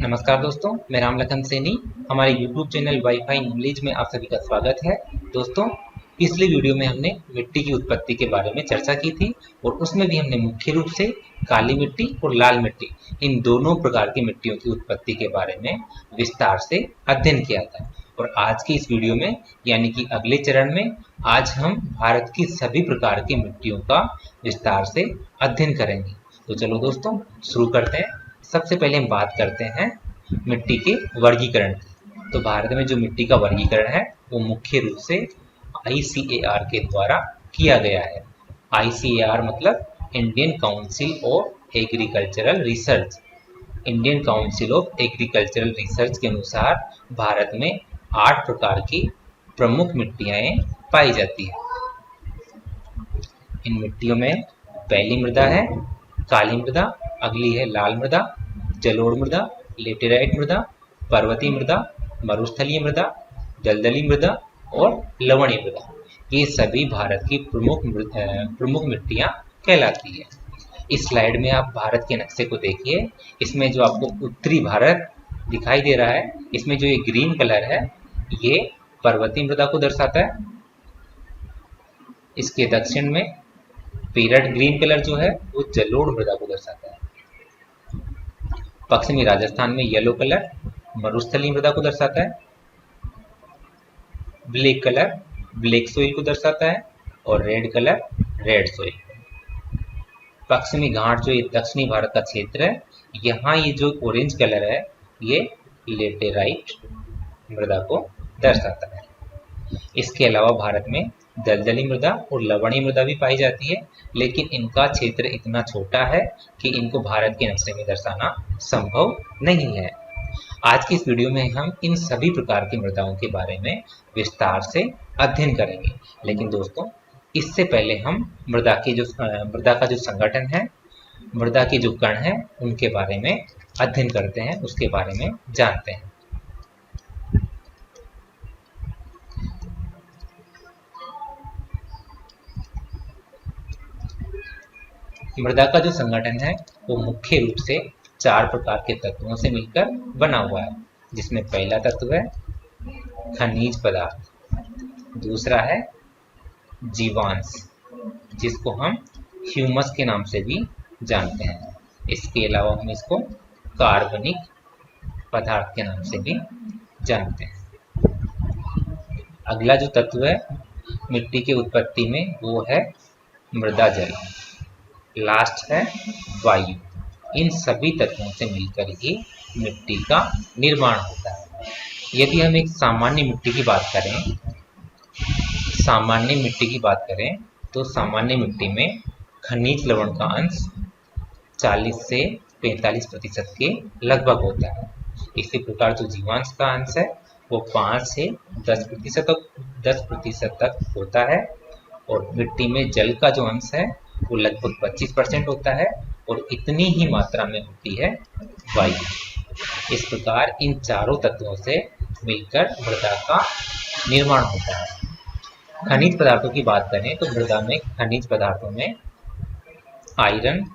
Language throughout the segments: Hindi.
नमस्कार दोस्तों, मैं राम लखन सैनी। हमारे YouTube चैनल वाईफाई नॉलेज में आप सभी का स्वागत है। दोस्तों, पिछली वीडियो में हमने मिट्टी की उत्पत्ति के बारे में चर्चा की थी और उसमें भी हमने मुख्य रूप से काली मिट्टी और लाल मिट्टी, इन दोनों प्रकार की मिट्टियों की उत्पत्ति के बारे में विस्तार से अध्ययन किया था। और आज की इस वीडियो में यानी कि अगले चरण में आज हम भारत की सभी प्रकार की मिट्टियों का विस्तार से अध्ययन करेंगे। तो चलो दोस्तों, शुरू करते हैं। सबसे पहले हम बात करते हैं मिट्टी के वर्गीकरण की। तो भारत में जो मिट्टी का वर्गीकरण है वो मुख्य रूप से ICAR के द्वारा किया गया है। ICAR मतलब Indian council of agricultural research. Indian council of agricultural research के अनुसार भारत में 8 प्रकार की प्रमुख मिट्टियाँ पाई जाती है। इन मिट्टियों में पहली मृदा है काली मृदा, अगली है लाल मृदा, जलोढ़ मृदा, लेटेराइट मृदा, पर्वतीय मृदा, मरुस्थलीय मृदा, दलदली मृदा और लवणीय मृदा। ये सभी भारत की प्रमुख मिट्टियाँ कहलाती है। इस स्लाइड में आप भारत के नक्शे को देखिए। इसमें जो आपको उत्तरी भारत दिखाई दे रहा है, इसमें जो ये ग्रीन कलर है ये पर्वतीय मृदा को दर्शाता है। इसके दक्षिण में पैरेट ग्रीन कलर जो है वो जलोढ़ मृदा को दर्शाता है। पश्चिमी राजस्थान में येलो कलर मरुस्थलीय मृदा को दर्शाता है। ब्लैक कलर ब्लैक सोइल को दर्शाता है और रेड कलर रेड सोइल। पश्चिमी घाट जो ये दक्षिणी भारत का क्षेत्र है, यहाँ ये जो ऑरेंज कलर है ये लेटेराइट मृदा को दर्शाता है। इसके अलावा भारत में दलदली मृदा और लवणीय मृदा भी पाई जाती है, लेकिन इनका क्षेत्र इतना छोटा है कि इनको भारत के नक्शे में दर्शाना संभव नहीं है। आज की इस वीडियो में हम इन सभी प्रकार की मृदाओं के बारे में विस्तार से अध्ययन करेंगे। लेकिन दोस्तों, इससे पहले हम मृदा का जो संगठन है, मृदा के जो कण हैं, उनके बारे में अध्ययन करते हैं, उसके बारे में जानते हैं। मृदा का जो संगठन है वो मुख्य रूप से 4 प्रकार के तत्वों से मिलकर बना हुआ है, जिसमें पहला तत्व है खनिज पदार्थ, दूसरा है जीवांश जिसको हम ह्यूमस के नाम से भी जानते हैं। इसके अलावा हम इसको कार्बनिक पदार्थ के नाम से भी जानते हैं। अगला जो तत्व है मिट्टी की उत्पत्ति में वो है मृदा जल, लास्ट है वायु। इन सभी तत्वों से मिलकर ही मिट्टी का निर्माण होता है। यदि हम एक सामान्य मिट्टी की बात करें तो सामान्य मिट्टी में खनिज लवण का अंश 40 से 45% के लगभग होता है। इसी प्रकार जो जीवांश का अंश है वो 5 से 10% तक होता है और मिट्टी में जल का जो अंश है वो लगभग 25% होता है और इतनी ही मात्रा में होती है वायु। इस प्रकार इन चारों तत्वों से मिलकर मृदा का निर्माण होता है। खनिज पदार्थों की बात करें तो मृदा में खनिज पदार्थों में iron,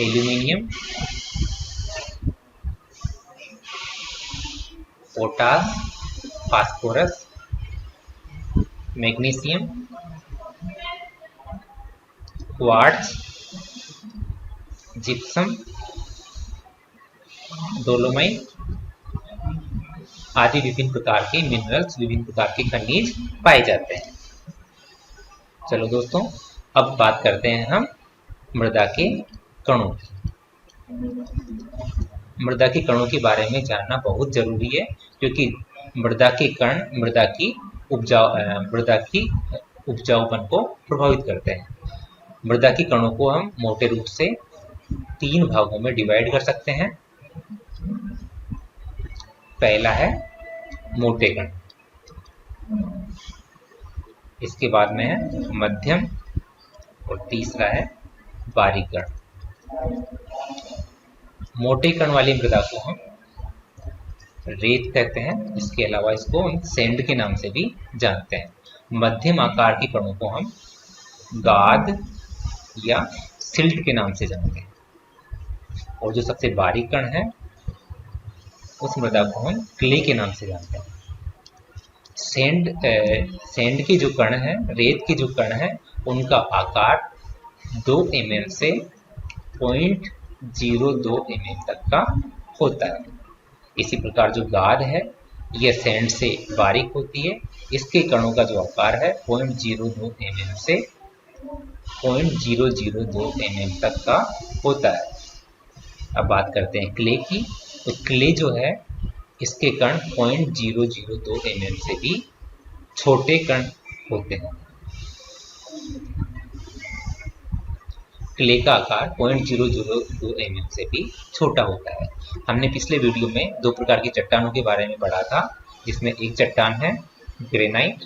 aluminium, potash, phosphorus, magnesium, quartz, gypsum, dolomite आदि विभिन्न प्रकार के मिनरल्स, विभिन्न प्रकार के खनिज पाए जाते हैं। चलो दोस्तों, अब बात करते हैं हम मृदा के कणों की। मृदा के कणों के बारे में जानना बहुत जरूरी है, क्योंकि मृदा के कण मृदा की उपजाऊपन को प्रभावित करते हैं। मृदा के कणों को हम मोटे रूप से 3 भागों में डिवाइड कर सकते हैं। पहला है मोटे कण, इसके बाद में है मध्यम और तीसरा है बारीक कण। मोटे कण वाली मृदा को हम रेत कहते हैं, इसके अलावा इसको हम सैंड के नाम से भी जानते हैं। मध्यम आकार के कणों को हम गाद या सिल्ट के नाम से जानते हैं और जो सबसे बारीक कण है उस मृदा को हम क्ले के नाम से जानते हैं। सैंड के जो कण हैं, रेत के जो कण हैं, उनका आकार 2 mm से 0.02 mm तक का होता है। इसी प्रकार जो गाद है यह सैंड से बारीक होती है। इसके कणों का जो आकार है 0.02 mm से 0.002 mm तक का होता है। अब बात करते हैं क्ले की। तो क्ले जो है इसके कण 0.002 mm से भी छोटे कण होते हैं। क्ले का आकार 0.002 mm से भी छोटा होता है। हमने पिछले वीडियो में 2 प्रकार की चट्टानों के बारे में पढ़ा था, जिसमें एक चट्टान है ग्रेनाइट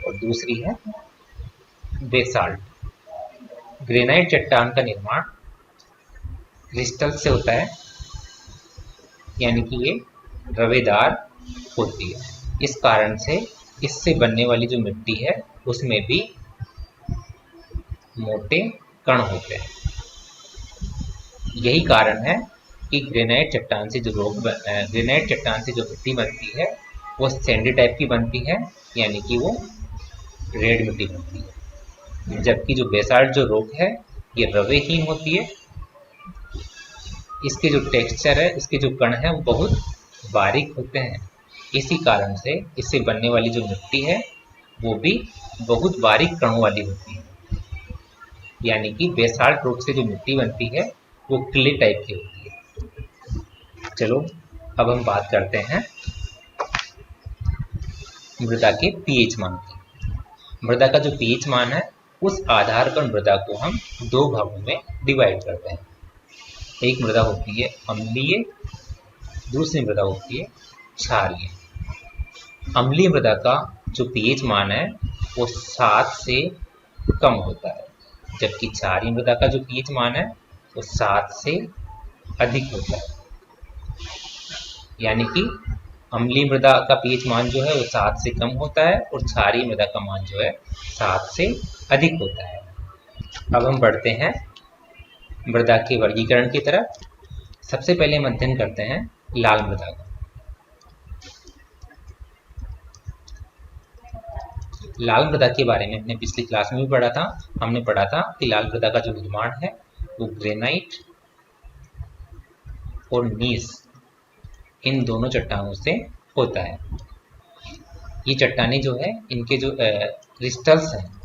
और दूसरी है बेसाल्ट। ग्रेनाइट चट्टान का निर्माण क्रिस्टल से होता है, यानी कि ये रवेदार होती है। इस कारण से इससे बनने वाली जो मिट्टी है उसमें भी मोटे कण होते हैं। यही कारण है कि ग्रेनाइट चट्टान से जो मिट्टी बनती है वो सैंडी टाइप की बनती है, यानी कि वो रेड मिट्टी बनती है। जबकि जो बेसाल्ट जो रॉक है ये रवेहीन होती है। इसके जो टेक्सचर है, इसके जो कण है वो बहुत बारीक होते हैं। इसी कारण से इससे बनने वाली जो मिट्टी है वो भी बहुत बारीक कणों वाली होती है, यानी कि बेसाल्ट रॉक से जो मिट्टी बनती है वो क्ले टाइप की होती है। चलो अब हम बात करते हैं मृदा के पीएच मान की। मृदा का जो पीएच मान है उस आधार पर मृदा को हम 2 भागों में डिवाइड करते हैं। एक मृदा होती है अम्लीय, दूसरी मृदा होती है क्षारीय। अम्लीय मृदा का जो पीएच मान है वो 7 से कम होता है, जबकि क्षारीय मृदा का जो पीएच मान है वो 7 से अधिक होता है। यानी कि अम्लीय मृदा का पीएच मान जो है वो 7 से कम होता है और क्षारीय मृदा का मान जो है 7 से अधिक होता है। अब हम बढ़ते हैं मृदा के वर्गीकरण की तरफ। सबसे पहले हम अध्ययन करते हैं लाल मृदा का। लाल मृदा के बारे में हमने पिछली क्लास में भी पढ़ा था। हमने पढ़ा था कि लाल मृदा का जो निर्माण है वो ग्रेनाइट और नीस, इन दोनों चट्टानों से होता है। ये चट्टानें जो है इनके जो क्रिस्टल्स हैं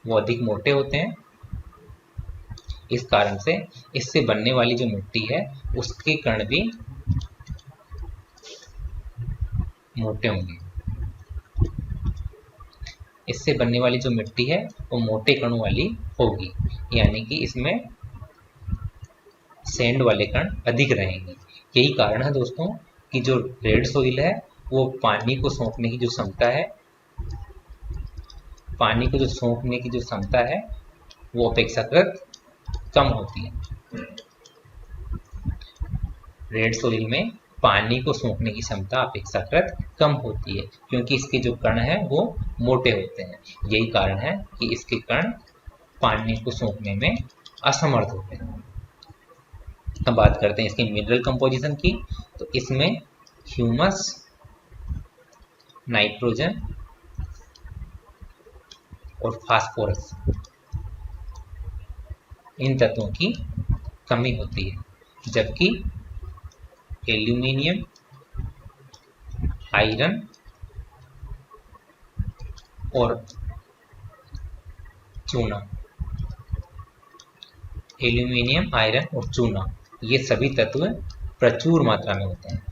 वो अधिक मोटे होते हैं। इस कारण से इससे बनने वाली जो मिट्टी है उसके कण भी मोटे होंगे। इससे बनने वाली जो मिट्टी है वो मोटे कणों वाली होगी, यानी कि इसमें सैंड वाले कण अधिक रहेंगे। यही कारण है दोस्तों कि जो रेड सोइल है वो पानी को सोखने की जो क्षमता है वो अपेक्षाकृत कम होती है। रेड सोइल में पानी को सोखने की क्षमता अपेक्षाकृत कम होती है, क्योंकि इसके जो कण हैं वो मोटे होते हैं। यही कारण है कि इसके कण पानी को सोखने में असमर्थ होते हैं। अब बात करते हैं इसके मिनरल कंपोजिशन की। तो इसमें ह्यूमस, नाइट्रोजन और फास्फोरस, इन तत्वों की कमी होती है, जबकि एल्यूमिनियम, आयरन और चूना, ये सभी तत्व प्रचुर मात्रा में होते हैं।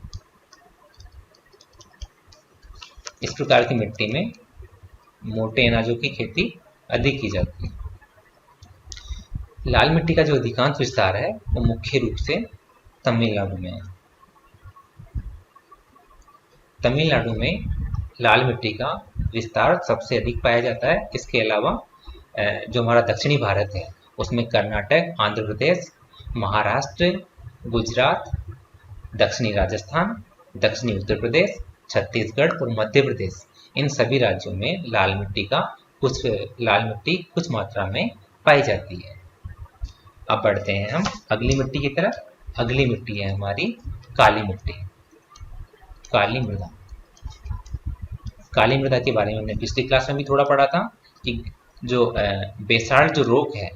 इस प्रकार की मिट्टी में मोटे अनाजों की खेती अधिक की जाती है। लाल मिट्टी का जो अधिकांश विस्तार है वो मुख्य रूप से तमिलनाडु में है। तमिलनाडु में लाल मिट्टी का विस्तार सबसे अधिक पाया जाता है। इसके अलावा जो हमारा दक्षिणी भारत है उसमें कर्नाटक, आंध्र प्रदेश, महाराष्ट्र, गुजरात, दक्षिणी राजस्थान, दक्षिणी उत्तर प्रदेश, छत्तीसगढ़ और मध्य प्रदेश, इन सभी राज्यों में लाल मिट्टी कुछ मात्रा में पाई जाती है। अब बढ़ते हैं हम अगली मिट्टी की तरफ। अगली मिट्टी है हमारी काली मिट्टी, काली मृदा। काली मृदा के बारे में हमने पिछली क्लास में भी थोड़ा पढ़ा था कि जो बेसाल्ट जो रॉक है,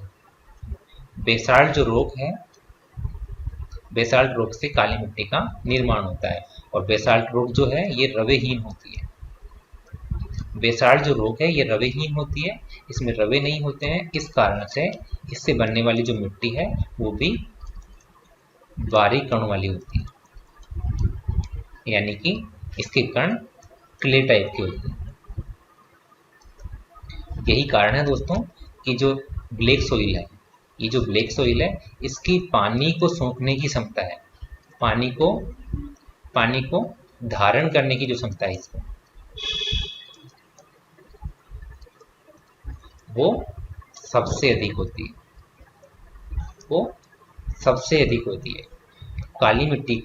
बेसाल्ट जो रॉक है, बेसाल्ट रॉक से काली मिट्टी का निर्माण होता है। और बेसाल्ट रॉक जो है ये रवेहीन होती है। बेसाल्ट जो रॉक है ये रवेहीन होती है, इसमें रवे नहीं होते हैं। इस कारण से इससे बनने वाली जो मिट्टी है वो भी बारीक कण वाली होती है, यानी कि इसके कण क्ले टाइप के होते हैं। यही कारण है दोस्तों कि जो ब्लैक सॉइल है, ये जो ब्लैक सॉइल है इसकी पानी को सोखने की क्षमता है, पानी को धारण करने की जो क्षमता है इसको, वो सबसे अधिक होती है, वो सबसे अधिक होती है। काली मिट्टी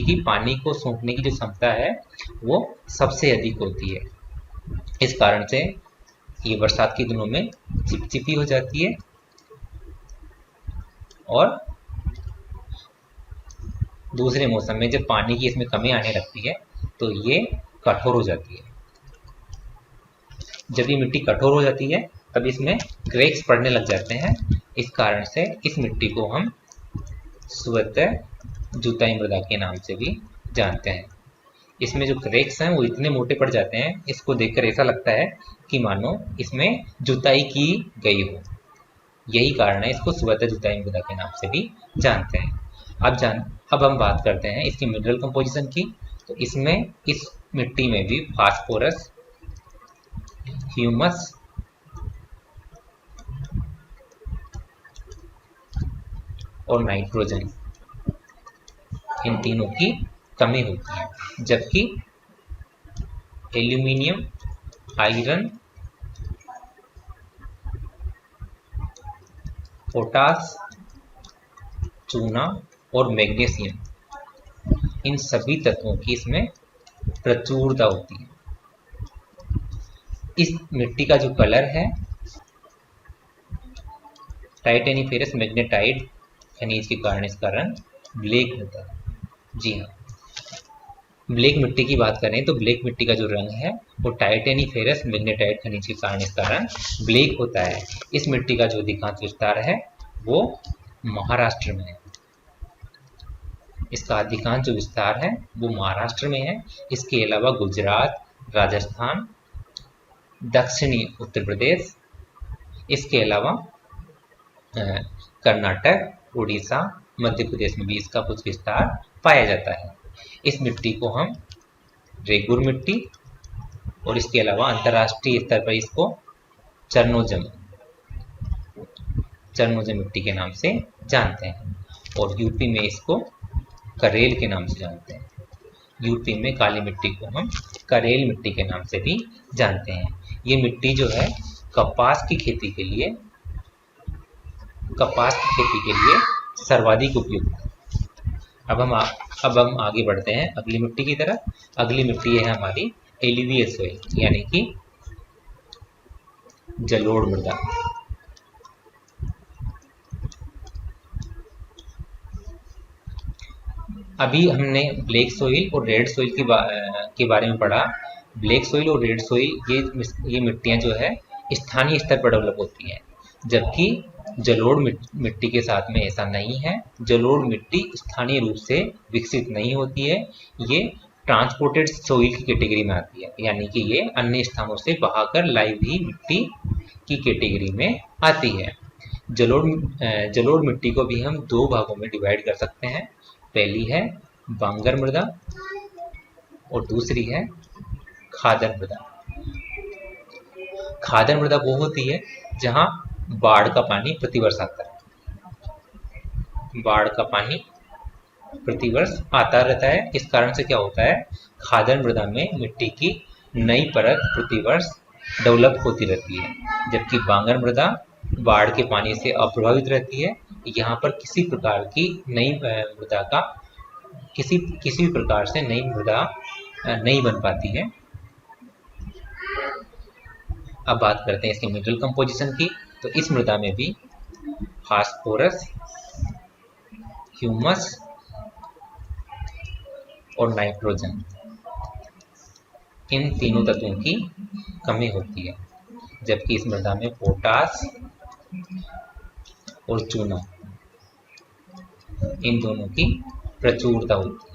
की पानी को सोखने की जो क्षमता है वो सबसे अधिक होती है। इस कारण से ये बरसात के दिनों में चिपचिपी हो जाती है और दूसरे मौसम में जब पानी की इसमें कमी आने लगती है तो ये कठोर हो जाती है। जब ये मिट्टी कठोर हो जाती है तब इसमें क्रैक्स पड़ने लग जाते हैं। इस कारण से इस मिट्टी को हम स्वतः जुताई मृदा के नाम से भी जानते हैं। इसमें जो क्रैक्स हैं वो इतने मोटे पड़ जाते हैं, इसको देखकर ऐसा लगता है कि मानो इसमें जुताई की गई हो। यही कारण है इसको स्वतः जुताई मृदा के नाम से भी जानते हैं। अब हम बात करते हैं इसकी मिनरल कंपोजिशन की। तो इसमें इस मिट्टी में भी फास्फोरस, ह्यूमस और नाइट्रोजन, इन तीनों की कमी होती है, जबकि एल्यूमिनियम, आयरन, पोटास, चूना और मैग्नीशियम, इन सभी तत्वों की इसमें प्रचुरता होती है। इस मिट्टी का जो कलर है टाइटेनिफेरस मैग्नेटाइट खनिज के कारण इसका रंग ब्लैक होता है। जी हाँ, ब्लैक मिट्टी की बात करें तो ब्लैक मिट्टी का जो रंग है वो टाइटेनिफेरस मैग्नेटाइट खनिज के कारण इसका रंग ब्लैक होता है। इस मिट्टी का जो अधिकांश विस्तार है वो महाराष्ट्र में है। इसका अधिकांश जो विस्तार है वो महाराष्ट्र में है। इसके अलावा गुजरात, राजस्थान, दक्षिणी उत्तर प्रदेश, इसके अलावा कर्नाटक, उड़ीसा, मध्य प्रदेश में भी इसका कुछ विस्तार पाया जाता है। इस मिट्टी को हम रेगुर मिट्टी और इसके अलावा अंतर्राष्ट्रीय स्तर पर इसको चरनोजम मिट्टी के नाम से जानते हैं। और यूपी में इसको करेल के नाम से जानते हैं। यूपी में काली मिट्टी को हम करेल मिट्टी के नाम से भी जानते हैं। ये मिट्टी जो है कपास की खेती के लिए सर्वाधिक उपयुक्त है। अब हम आगे बढ़ते हैं अगली मिट्टी की तरफ। अगली मिट्टी है हमारी एलुवियल सॉइल, यानी कि जलोढ़ मृदा। अभी हमने ब्लैक सॉइल और रेड सॉइल के बारे में पढ़ा। ब्लैक सॉइल और रेड सॉइल ये मिट्टियां जो है स्थानीय स्तर पर डेवलप होती हैं, जबकि जलोढ़ मिट्टी के साथ में ऐसा नहीं है। जलोढ़ मिट्टी स्थानीय रूप से विकसित नहीं होती है, ये ट्रांसपोर्टेड सॉइल की कैटेगरी में आती है, यानी कि ये अन्य स्थानों से बहाकर लाई हुई मिट्टी की कैटेगरी में आती है। जलोढ़ मिट्टी को भी हम दो भागों में डिवाइड कर सकते हैं। पहली है बांगर मृदा और दूसरी है खादर मृदा। खादर मृदा वो होती है जहां बाढ़ का पानी प्रतिवर्ष आता है। बाढ़ का पानी प्रतिवर्ष आता रहता है। इस कारण से क्या होता है, खादर मृदा में मिट्टी की नई परत प्रतिवर्ष डेवलप होती रहती है, जबकि बांगर मृदा बाढ़ के पानी से अप्रभावित रहती है। यहाँ पर किसी प्रकार की नई मृदा का किसी भी प्रकार से नई मृदा नहीं बन पाती है। अब बात करते हैं इसके मिनरल कंपोजिशन की। तो इस मृदा में भी फास्फोरस, ह्यूमस और नाइट्रोजन, इन तीनों तत्वों की कमी होती है, जबकि इस मृदा में पोटास और चूना, इन दोनों की प्रचुरता होती है।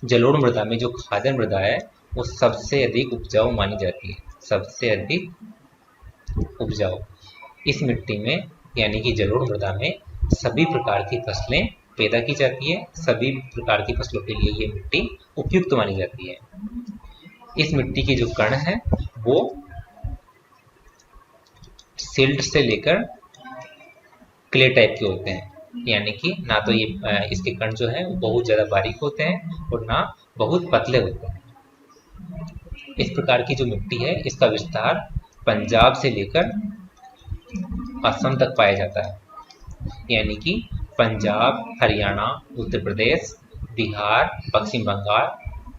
जलोढ़ मृदा में जो खादर मृदा है वो सबसे अधिक उपजाऊ मानी जाती है, सबसे अधिक उपजाऊ। इस मिट्टी में यानी कि जलोढ़ मृदा में सभी प्रकार की फसलें पैदा की जाती है, सभी प्रकार की फसलों के लिए ये मिट्टी उपयुक्त मानी जाती है। इस मिट्टी के जो कण हैं वो सिल्ट से लेकर क्ले टाइप के होते हैं, यानी कि ना तो ये इसके कण जो है वो बहुत ज़्यादा बारीक होते हैं और ना बहुत पतले होते हैं। इस प्रकार की जो मिट्टी है इसका विस्तार पंजाब से लेकर असम तक पाया जाता है, यानी कि पंजाब, हरियाणा, उत्तर प्रदेश, बिहार, पश्चिम बंगाल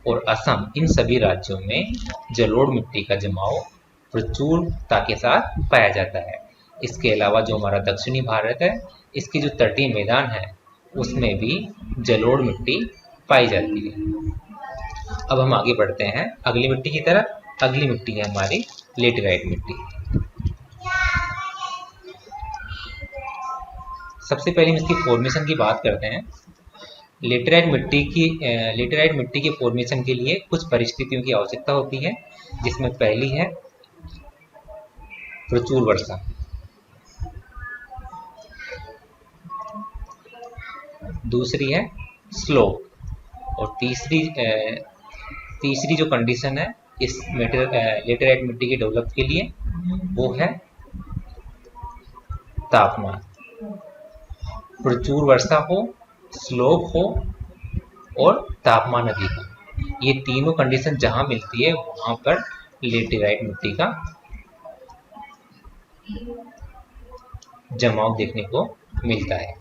और असम, इन सभी राज्यों में जलोढ़ मिट्टी का जमाव प्रचुरता के साथ पाया जाता है। इसके अलावा जो हमारा दक्षिणी भारत है, इसके जो तटीय मैदान है उसमें भी जलोढ़ मिट्टी पाई जाती है। अब हम आगे बढ़ते हैं अगली मिट्टी की तरफ। अगली मिट्टी है हमारी लेटेराइट मिट्टी। सबसे पहले हम इसकी फॉर्मेशन की बात करते हैं। लेटेराइट मिट्टी के फॉर्मेशन के लिए कुछ परिस्थितियों की आवश्यकता होती है, जिसमें पहली है प्रचुर वर्षा, दूसरी है स्लोप और तीसरी जो कंडीशन है इस लेटेराइट मिट्टी के डेवलप के लिए वो है तापमान। प्रचुर वर्षा हो, स्लोप हो और तापमान अधिक हो, ये तीनों कंडीशन जहां मिलती है वहां पर लेटेराइट मिट्टी का जमाव देखने को मिलता है।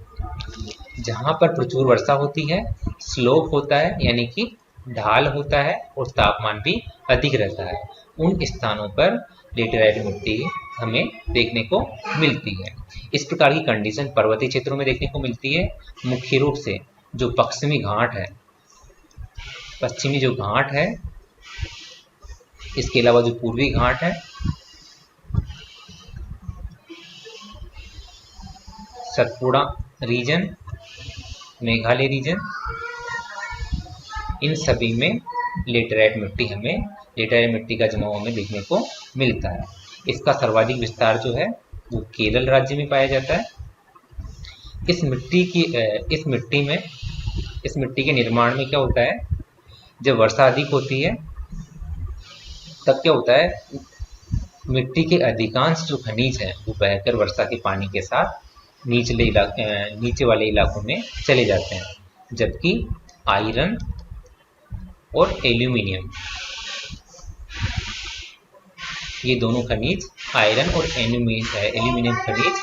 जहां पर प्रचुर वर्षा होती है, स्लोप होता है यानी कि ढाल होता है और तापमान भी अधिक रहता है, उन स्थानों पर लेटेराइट मिट्टी हमें देखने को मिलती है। इस प्रकार की कंडीशन पर्वतीय क्षेत्रों में देखने को मिलती है, मुख्य रूप से जो पश्चिमी घाट है, पश्चिमी जो घाट है, इसके अलावा जो पूर्वी घाट है, सतपुड़ा रीजन, मेघालय रीजन, इन सभी में लेटेराइट मिट्टी का जमाव हमें देखने को मिलता है। इसका सर्वाधिक विस्तार जो है वो केरल राज्य में पाया जाता है। इस मिट्टी के निर्माण में क्या होता है, जब वर्षा अधिक होती है तब क्या होता है, मिट्टी के अधिकांश जो खनिज हैं वो बहकर वर्षा के पानी के साथ नीचे वाले इलाकों में चले जाते हैं, जबकि आयरन और एल्यूमिनियम, ये दोनों खनिज, आयरन और एल्यूमिनियम खनिज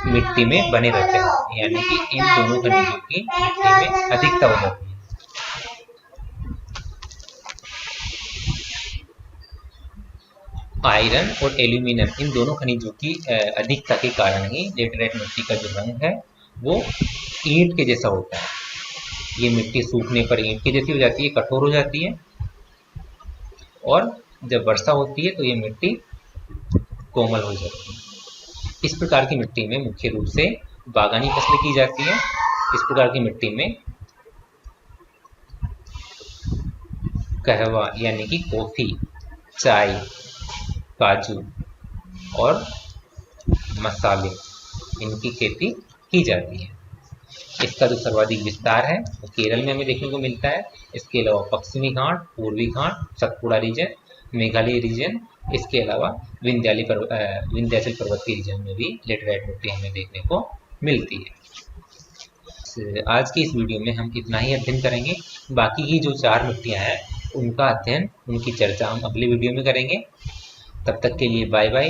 मिट्टी में बने रहते हैं, यानी कि इन दोनों खनिजों की मिट्टी में अधिकता हो जाती है। आयरन और एल्यूमिनियम, इन दोनों खनिजों की अधिकता के कारण ही लेटेराइट मिट्टी का जो रंग है वो ईंट के जैसा होता है। ये मिट्टी सूखने पर ईंट की जैसी हो जाती है, कठोर हो जाती है, और जब वर्षा होती है तो ये मिट्टी कोमल हो जाती है। इस प्रकार की मिट्टी में मुख्य रूप से बागानी फसलें की जाती है। इस प्रकार की मिट्टी में कहवा यानी कि कॉफी, चाय, काजू और मसाले, इनकी खेती की जाती है। इसका जो सर्वाधिक विस्तार है वो केरल में हमें देखने को मिलता है। इसके अलावा पश्चिमी घाट, पूर्वी घाट, सतपुड़ा रीजन, मेघालय रीजन, इसके अलावा विंध्याचल पर्वत के रीजन में भी लेटेराइट मिट्टी हमें देखने को मिलती है। आज की इस वीडियो में हम इतना ही अध्ययन करेंगे। बाकी की जो 4 मिट्टियाँ हैं उनका अध्ययन, उनकी चर्चा हम अगले वीडियो में करेंगे। तब तक के लिए बाय बाय।